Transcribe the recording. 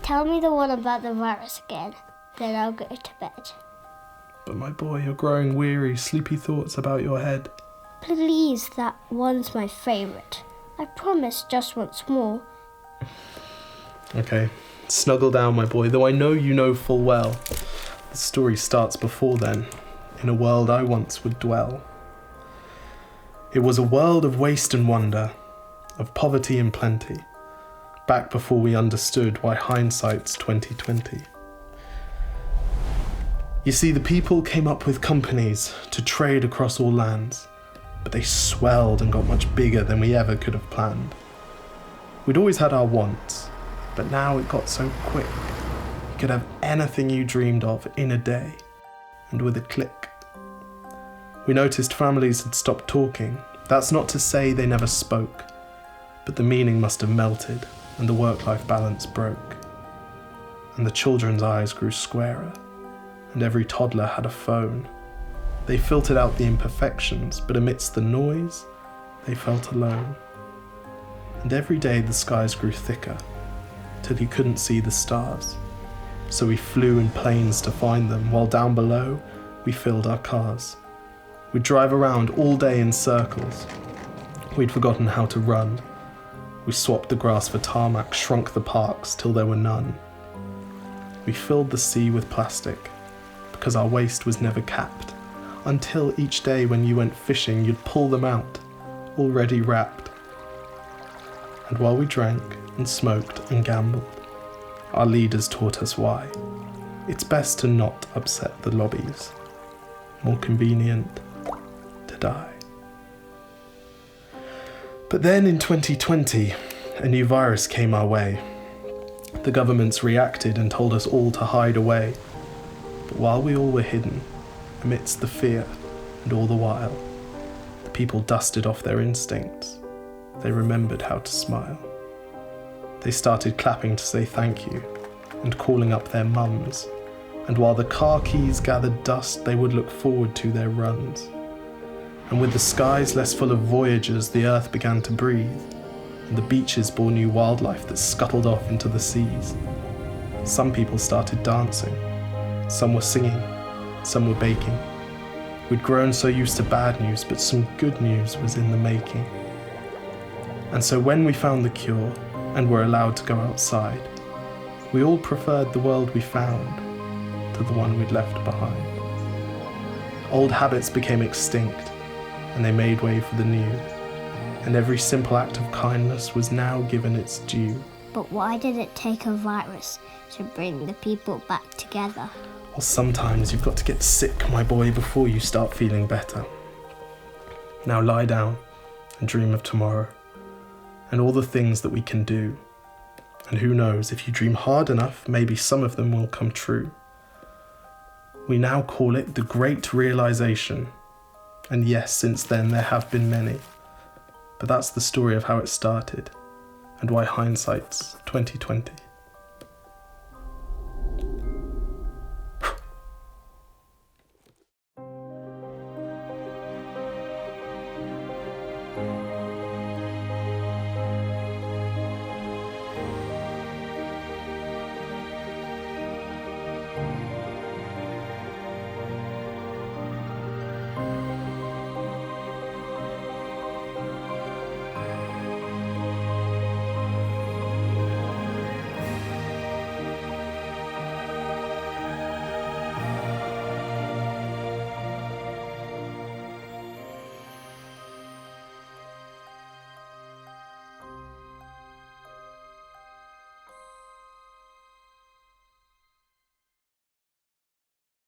Tell me the one about the virus again, then I'll go to bed. But my boy, you're growing weary, sleepy thoughts about your head. Please, that one's my favourite. I promise just once more. Okay, snuggle down, my boy, though I know you know full well. The story starts before then, in a world I once would dwell. It was a world of waste and wonder, of poverty and plenty, back before we understood why hindsight's 2020. You see, the people came up with companies to trade across all lands, but they swelled and got much bigger than we ever could have planned. We'd always had our wants, but now it got so quick. You could have anything you dreamed of in a day, and with a click. We noticed families had stopped talking. That's not to say they never spoke, but the meaning must have melted, and the work-life balance broke. And the children's eyes grew squarer, and every toddler had a phone. They filtered out the imperfections, but amidst the noise, they felt alone. And every day the skies grew thicker, till you couldn't see the stars. So we flew in planes to find them, while down below, we filled our cars. We'd drive around all day in circles. We'd forgotten how to run. We swapped the grass for tarmac, shrunk the parks till there were none. We filled the sea with plastic, because our waste was never capped, until each day when you went fishing, you'd pull them out, already wrapped. And while we drank and smoked and gambled, our leaders taught us why. It's best to not upset the lobbies. More convenient to die. But then in 2020, a new virus came our way. The governments reacted and told us all to hide away. But while we all were hidden, amidst the fear and all the while, the people dusted off their instincts. They remembered how to smile. They started clapping to say thank you and calling up their mums. And while the car keys gathered dust, they would look forward to their runs. And with the skies less full of voyagers, the earth began to breathe, and the beaches bore new wildlife that scuttled off into the seas. Some people started dancing, some were singing, some were baking. We'd grown so used to bad news, but some good news was in the making. And so when we found the cure, and were allowed to go outside, we all preferred the world we found to the one we'd left behind. Old habits became extinct, and they made way for the new, and every simple act of kindness was now given its due. But why did it take a virus to bring the people back together? Well, sometimes you've got to get sick, my boy, before you start feeling better. Now lie down and dream of tomorrow, and all the things that we can do. And who knows, if you dream hard enough, maybe some of them will come true. We now call it the Great Realisation. And yes, since then there have been many. But that's the story of how it started, and why hindsight's 2020.